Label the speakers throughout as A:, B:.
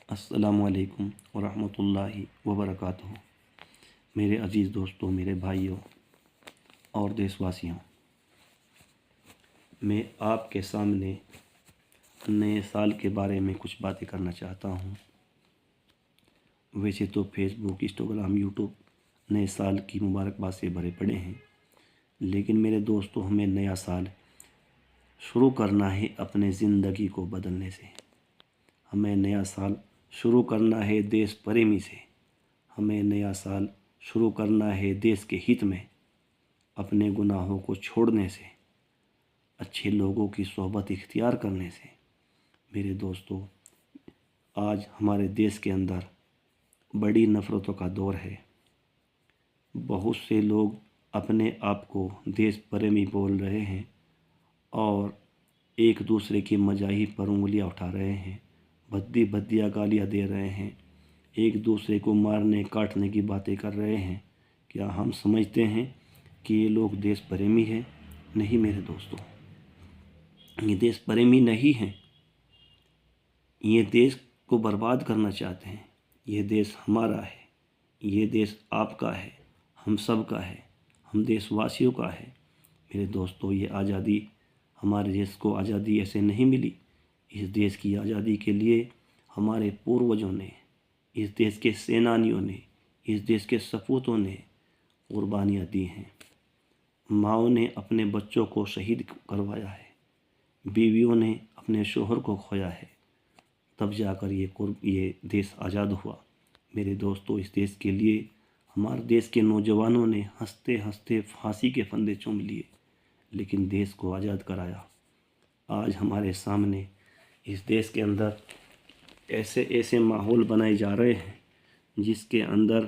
A: अस्सलामुअलैकुम वरहमतुल्लाहि वबरकातुहू। मेरे अज़ीज़ दोस्तों, मेरे भाइयों और देशवासियों, मैं आपके सामने नए साल के बारे में कुछ बातें करना चाहता हूँ। वैसे तो फेसबुक, इंस्टाग्राम, यूट्यूब नए साल की मुबारकबाद से भरे पड़े हैं, लेकिन मेरे दोस्तों, हमें नया साल शुरू करना है अपने ज़िंदगी को बदलने से। हमें नया साल शुरू करना है देश प्रेमी से। हमें नया साल शुरू करना है देश के हित में, अपने गुनाहों को छोड़ने से, अच्छे लोगों की सोहबत इख्तियार करने से। मेरे दोस्तों, आज हमारे देश के अंदर बड़ी नफ़रतों का दौर है। बहुत से लोग अपने आप को देश प्रेमी बोल रहे हैं और एक दूसरे की मजाही पर उंगलियां उठा रहे हैं, भद्दी भद्दियाँ गालियाँ दे रहे हैं, एक दूसरे को मारने काटने की बातें कर रहे हैं। क्या हम समझते हैं कि ये लोग देश प्रेमी हैं? नहीं मेरे दोस्तों, ये देश प्रेमी नहीं हैं। ये देश को बर्बाद करना चाहते हैं। ये देश हमारा है, ये देश आपका है, हम सब का है, हम देशवासियों का है। मेरे दोस्तों, ये आज़ादी, हमारे देश को आज़ादी ऐसे नहीं मिली। इस देश की आज़ादी के लिए हमारे पूर्वजों ने, इस देश के सेनानियों ने, इस देश के सपूतों ने कुर्बानियाँ दी हैं। माँओं ने अपने बच्चों को शहीद करवाया है, बीवियों ने अपने शोहर को खोया है, तब जाकर ये देश आज़ाद हुआ। मेरे दोस्तों, इस देश के लिए हमारे देश के नौजवानों ने हंसते हंसते फांसी के फंदे चूम लिए, लेकिन देश को आज़ाद कराया। आज हमारे सामने इस देश के अंदर ऐसे ऐसे माहौल बनाए जा रहे हैं जिसके अंदर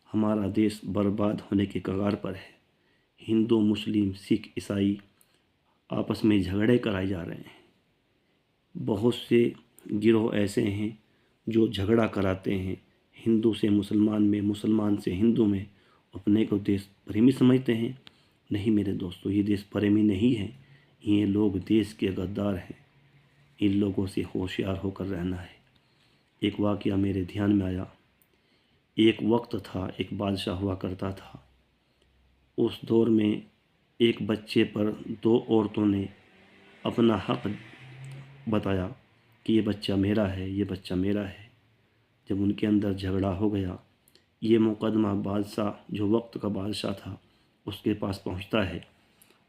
A: हमारा देश बर्बाद होने के कगार पर है। हिंदू, मुस्लिम, सिख, ईसाई आपस में झगड़े कराए जा रहे हैं। बहुत से गिरोह ऐसे हैं जो झगड़ा कराते हैं, हिंदू से मुसलमान में, मुसलमान से हिंदू में, अपने को देश प्रेमी समझते हैं। नहीं मेरे दोस्तों, ये देश प्रेमी नहीं है, ये लोग देश के गद्दार हैं। इन लोगों से होशियार होकर रहना है। एक वाक़या मेरे ध्यान में आया। एक वक्त था, एक बादशाह हुआ करता था। उस दौर में एक बच्चे पर दो औरतों ने अपना हक बताया कि ये बच्चा मेरा है, ये बच्चा मेरा है। जब उनके अंदर झगड़ा हो गया, ये मुकदमा बादशाह, जो वक्त का बादशाह था, उसके पास पहुंचता है।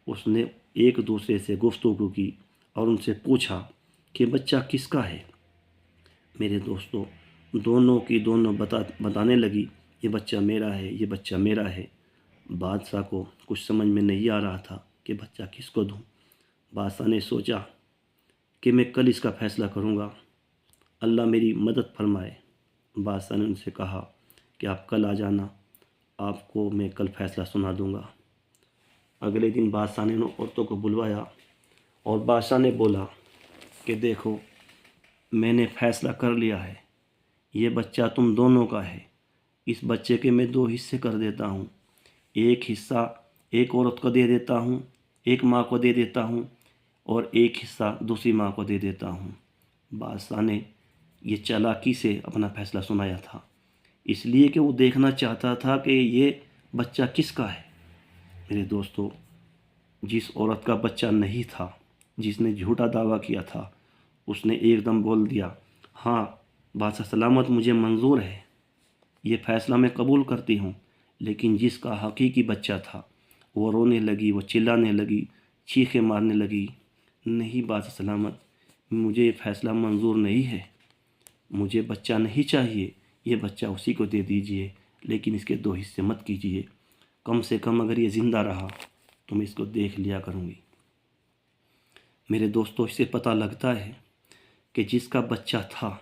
A: उसने एक दूसरे से गुफ्तगू की और उनसे पूछा कि बच्चा किसका है। मेरे दोस्तों, दोनों की दोनों बताने लगी, ये बच्चा मेरा है, ये बच्चा मेरा है। बादशाह को कुछ समझ में नहीं आ रहा था कि बच्चा किसको दूँ। बादशाह ने सोचा कि मैं कल इसका फ़ैसला करूँगा, अल्लाह मेरी मदद फरमाए। बादशाह ने उनसे कहा कि आप कल आ जाना, आपको मैं कल फ़ैसला सुना दूँगा। अगले दिन बादशाह ने उन औरतों को बुलवाया और बादशाह ने बोला कि देखो, मैंने फ़ैसला कर लिया है, ये बच्चा तुम दोनों का है। इस बच्चे के मैं दो हिस्से कर देता हूँ। एक हिस्सा एक औरत को दे देता हूँ, एक माँ को दे देता हूँ, और एक हिस्सा दूसरी माँ को दे देता हूँ। बादशाह ने ये चालाकी से अपना फ़ैसला सुनाया था, इसलिए कि वो देखना चाहता था कि ये बच्चा किसका है। मेरे दोस्तों, जिस औरत का बच्चा नहीं था, जिसने झूठा दावा किया था, उसने एकदम बोल दिया, हाँ बादशाह सलामत, मुझे मंजूर है, ये फ़ैसला मैं कबूल करती हूँ। लेकिन जिसका हकीकी बच्चा था, वो रोने लगी, वो चिल्लाने लगी, चीखें मारने लगी, नहीं बादशाह सलामत, मुझे ये फ़ैसला मंजूर नहीं है, मुझे बच्चा नहीं चाहिए, ये बच्चा उसी को दे दीजिए, लेकिन इसके दो हिस्से मत कीजिए। कम से कम अगर ये ज़िंदा रहा तो मैं इसको देख लिया करूँगी। मेरे दोस्तों, इससे पता लगता है कि जिसका बच्चा था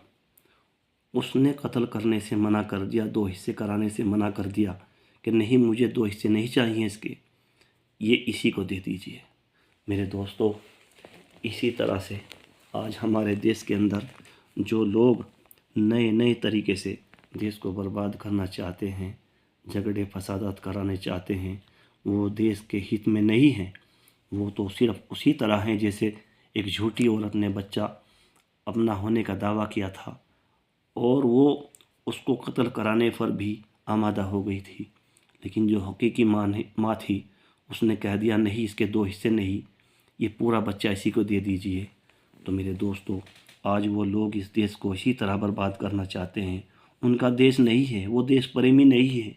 A: उसने कत्ल करने से मना कर दिया, दो हिस्से कराने से मना कर दिया कि नहीं, मुझे दो हिस्से नहीं चाहिए इसके, ये इसी को दे दीजिए। मेरे दोस्तों, इसी तरह से आज हमारे देश के अंदर जो लोग नए नए तरीके से देश को बर्बाद करना चाहते हैं, झगड़े फसादात कराने चाहते हैं, वो देश के हित में नहीं हैं। वो तो सिर्फ उसी तरह हैं जैसे एक झूठी औरत ने बच्चा अपना होने का दावा किया था और वो उसको कत्ल कराने पर भी आमादा हो गई थी। लेकिन जो हकीकी माँ थी उसने कह दिया नहीं, इसके 2 हिस्से नहीं, ये पूरा बच्चा इसी को दे दीजिए। तो मेरे दोस्तों, आज वो लोग इस देश को इसी तरह बर्बाद करना चाहते हैं। उनका देश नहीं है, वो देश प्रेमी नहीं है,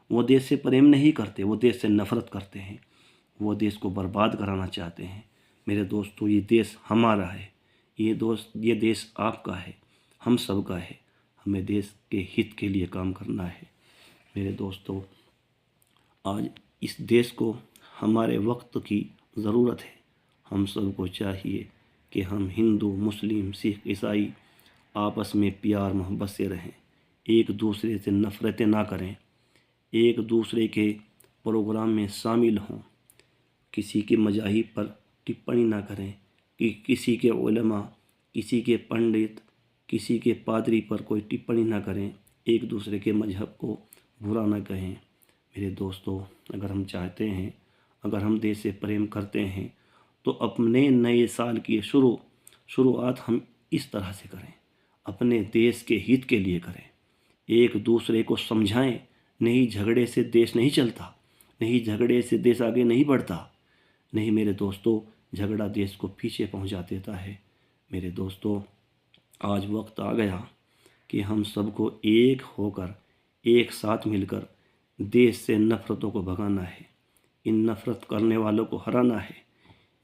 A: वो देश से प्रेम नहीं करते, वो देश से नफ़रत करते हैं, वो देश को बर्बाद कराना चाहते हैं। मेरे दोस्तों, ये देश हमारा है, ये देश आपका है, हम सबका है। हमें देश के हित के लिए काम करना है। मेरे दोस्तों, आज इस देश को हमारे वक्त की ज़रूरत है। हम सबको चाहिए कि हम हिंदू, मुस्लिम, सिख, ईसाई आपस में प्यार मोहब्बत से रहें, एक दूसरे से नफ़रतें ना करें, एक दूसरे के प्रोग्राम में शामिल हों, किसी के मज़ाहिब पर टिप्पणी ना करें, कि किसी के उलमा, किसी के पंडित, किसी के पादरी पर कोई टिप्पणी ना करें, एक दूसरे के मजहब को बुरा ना कहें। मेरे दोस्तों, अगर हम चाहते हैं, अगर हम देश से प्रेम करते हैं, तो अपने नए साल की शुरुआत हम इस तरह से करें, अपने देश के हित के लिए करें, एक दूसरे को समझाएं। नहीं झगड़े से देश नहीं चलता, नहीं झगड़े से देश आगे नहीं बढ़ता। नहीं मेरे दोस्तों, झगड़ा देश को पीछे पहुंचा देता है। मेरे दोस्तों, आज वक्त आ गया कि हम सबको एक होकर, एक साथ मिलकर देश से नफ़रतों को भगाना है, इन नफ़रत करने वालों को हराना है,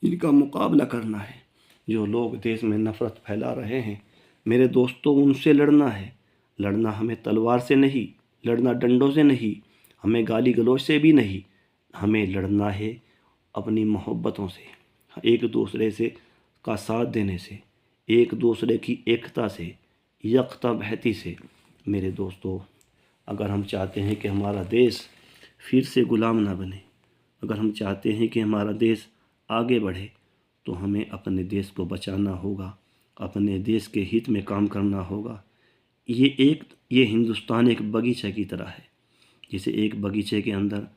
A: इनका मुकाबला करना है। जो लोग देश में नफ़रत फैला रहे हैं, मेरे दोस्तों, उनसे लड़ना है। लड़ना हमें तलवार से नहीं, लड़ना डंडों से नहीं, हमें गाली गलौज से भी नहीं, हमें लड़ना है अपनी मोहब्बतों से, एक दूसरे से का साथ देने से, एक दूसरे की एकता से, यकता बहती से। मेरे दोस्तों, अगर हम चाहते हैं कि हमारा देश फिर से गुलाम ना बने, अगर हम चाहते हैं कि हमारा देश आगे बढ़े, तो हमें अपने देश को बचाना होगा, अपने देश के हित में काम करना होगा। ये हिंदुस्तान एक बगीचे की तरह है। जैसे एक बगीचे के अंदर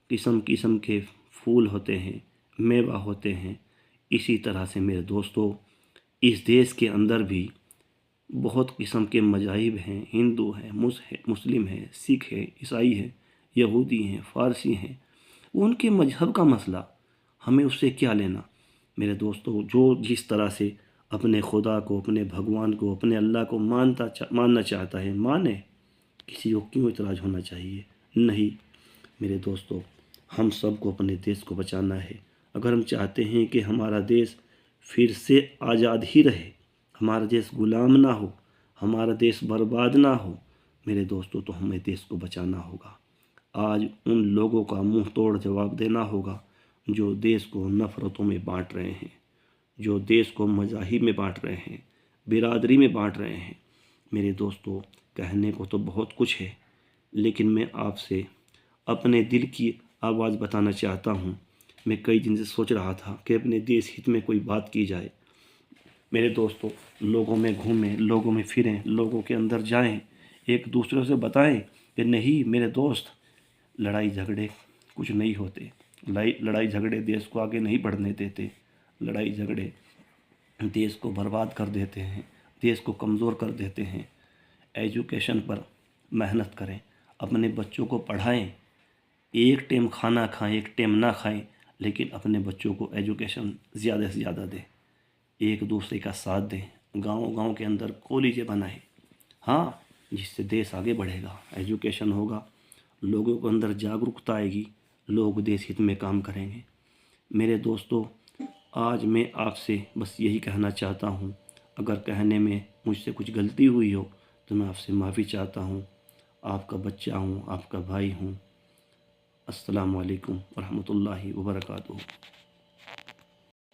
A: किस्म किस्म के फूल होते हैं, मेवा होते हैं, इसी तरह से मेरे दोस्तों, इस देश के अंदर भी बहुत किस्म के मज़ाहिब हैं, हिंदू हैं, मुस्लिम हैं, सिख हैं, ईसाई हैं, यहूदी हैं, फ़ारसी हैं। उनके मजहब का मसला, हमें उससे क्या लेना। मेरे दोस्तों, जो जिस तरह से अपने खुदा को, अपने भगवान को, अपने अल्लाह को मानना चाहता है, माने, किसी को क्यों इतराज़ होना चाहिए। नहीं मेरे दोस्तों, हम सबको अपने देश को बचाना है। अगर हम चाहते हैं कि हमारा देश फिर से आज़ाद ही रहे, हमारा देश गुलाम ना हो, हमारा देश बर्बाद ना हो, मेरे दोस्तों, तो हमें देश को बचाना होगा। आज उन लोगों का मुंह तोड़ जवाब देना होगा जो देश को नफ़रतों में बांट रहे हैं, जो देश को मज़ाहिब में बांट रहे हैं, बिरादरी में बांट रहे हैं। मेरे दोस्तों, कहने को तो बहुत कुछ है, लेकिन मैं आपसे अपने दिल की आवाज़ बताना चाहता हूँ। मैं कई दिन से सोच रहा था कि अपने देश हित में कोई बात की जाए। मेरे दोस्तों, लोगों में घूमें, लोगों में फिरें, लोगों के अंदर जाएं, एक दूसरे से बताएं कि नहीं मेरे दोस्त, लड़ाई झगड़े कुछ नहीं होते, लड़ाई झगड़े देश को आगे नहीं बढ़ने देते, लड़ाई झगड़े देश को बर्बाद कर देते हैं, देश को कमज़ोर कर देते हैं। एजुकेशन पर मेहनत करें, अपने बच्चों को पढ़ाएं, एक टाइम खाना खाएं, एक टाइम ना खाएं, लेकिन अपने बच्चों को एजुकेशन ज़्यादा से ज़्यादा दें, एक दूसरे का साथ दें, गांव-गांव के अंदर कॉलेजें बनाएं। हाँ, जिससे देश आगे बढ़ेगा, एजुकेशन होगा, लोगों के अंदर जागरूकता आएगी, लोग देश हित में काम करेंगे। मेरे दोस्तों, आज मैं आपसे बस यही कहना चाहता हूँ। अगर कहने में मुझसे कुछ गलती हुई हो तो मैं आपसे माफ़ी चाहता हूँ। आपका बच्चा हूँ, आपका भाई हूँ। अस्सलामु अलैकुम वरहमतुल्लाहि वबरकातुहू।